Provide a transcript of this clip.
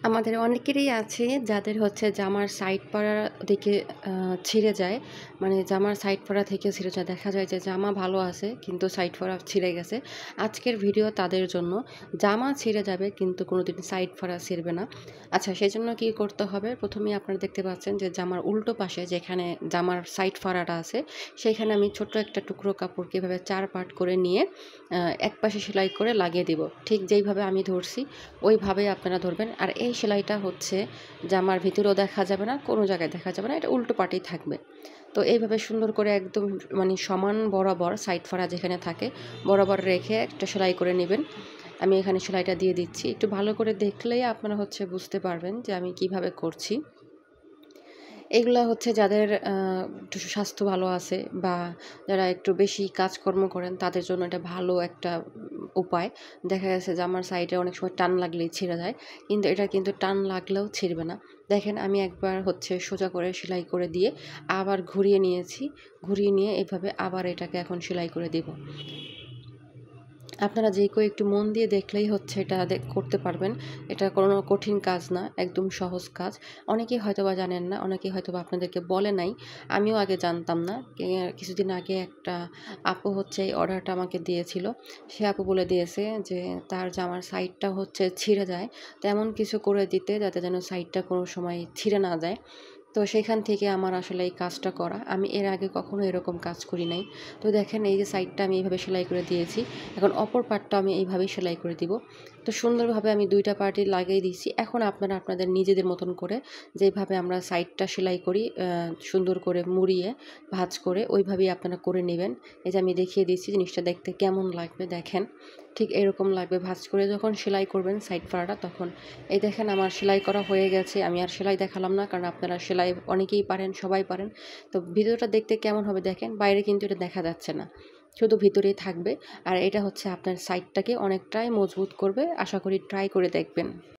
আমাদের অনেকেরই আছে যাদের হচ্ছে জামার সাইড পাড়া দিকে ছিঁড়ে যায়। মানে জামার সাইড পাড়া থেকে ছিঁড়ে যায়। দেখা যায় যে জামা ভালো আছে কিন্তু সাইড পাড়া ছিঁড়ে গেছে। আজকের ভিডিও তাদের জন্য। জামা ছিঁড়ে যাবে কিন্তু কোনোদিন সাইড পাড়া ছিঁড়বে না। আচ্ছা, সেজন্য কি করতে হবে? প্রথমেই আপনারা দেখতে পাচ্ছেন যে জামার উল্টো পাশে যেখানে জামার সাইড ফাড়াটা আছে সেখানে আমি ছোট্ট একটা টুকরো কাপড়কে এভাবে 4 পার্ট করে নিয়ে এক পাশে সেলাই করে লাগিয়ে দিব। ঠিক যেইভাবে আমি ধরছি ওইভাবেই আপনারা ধরবেন। আর এই সেলাইটা হচ্ছে জামার ভিতরেও দেখা যাবে না, কোনো জায়গায় দেখা যাবে না, এটা উল্টো পাটেই থাকবে। তো এইভাবে সুন্দর করে একদম মানে সমান বরাবর সাইড ফাড়া যেখানে থাকে বরাবর রেখে একটা সেলাই করে নেবেন। আমি এখানে সেলাইটা দিয়ে দিচ্ছি। একটু ভালো করে দেখলেই আপনারা হচ্ছে বুঝতে পারবেন যে আমি কিভাবে করছি। এগুলা হচ্ছে যাদের একটু স্বাস্থ্য ভালো আছে বা যারা একটু বেশি কাজকর্ম করেন তাদের জন্য এটা ভালো একটা উপায়। দেখা গেছে যে আমার সাইডে অনেক সময় টান লাগলেই ছিঁড়ে যায়, কিন্তু এটা কিন্তু টান লাগলেও ছিঁড়বে না। দেখেন আমি একবার হচ্ছে সোজা করে সেলাই করে দিয়ে আবার ঘুরিয়ে নিয়েছি। ঘুরিয়ে নিয়ে এভাবে আবার এটাকে এখন সেলাই করে দিব। আপনারা যে কেউ একটু মন দিয়ে দেখলেই হচ্ছে এটা করতে পারবেন। এটা কোনো কঠিন কাজ না, একদম সহজ কাজ। অনেকেই হয়তোবা জানেন না, অনেকেই হয়তোবা আপনাদেরকে বলে নাই। আমিও আগে জানতাম না। কিছুদিন আগে একটা আপু হচ্ছে এই অর্ডারটা আমাকে দিয়েছিল। সে আপু বলে দিয়েছে যে তার জামার সাইডটা হচ্ছে ছিঁড়ে যায়, তেমন কিছু করে দিতে যাতে যেন সাইডটা কোনো সময় ছিঁড়ে না যায়। তো সেখান থেকে আমার আসলে এই কাজটা করা। আমি এর আগে কখনো এরকম কাজ করি নাই। তো দেখেন এই যে সাইডটা আমি এইভাবে সেলাই করে দিয়েছি। এখন অপর পার্টটা আমি এইভাবেই সেলাই করে দিব। তো সুন্দরভাবে আমি ২ টা পার্টই লাগিয়ে দিয়েছি। এখন আপনারা আপনাদের নিজেদের মতন করে যেভাবে আমরা সাইডটা সেলাই করি সুন্দর করে মুড়িয়ে ভাঁজ করে ওইভাবেই আপনারা করে নেবেন। এই যে আমি দেখিয়ে দিচ্ছি জিনিসটা দেখতে কেমন লাগবে দেখেন। ঠিক এরকম লাগবে ভাঁজ করে যখন সেলাই করবেন সাইড ফাড়াটা তখন। এই দেখেন আমার সেলাই করা হয়ে গেছে। আমি আর সেলাই দেখালাম না, কারণ আপনারা সেলাই অনেকেই পারেন, সবাই পারেন। তো ভিডিওটা দেখতে কেমন হবে দেখেন। বাইরে কিন্তু এটা দেখা যাচ্ছে না, শুধু ভিতরেই থাকবে। আর এটা হচ্ছে আপনার সাইডটাকে অনেকটাই মজবুত করবে। আশা করি ট্রাই করে দেখবেন।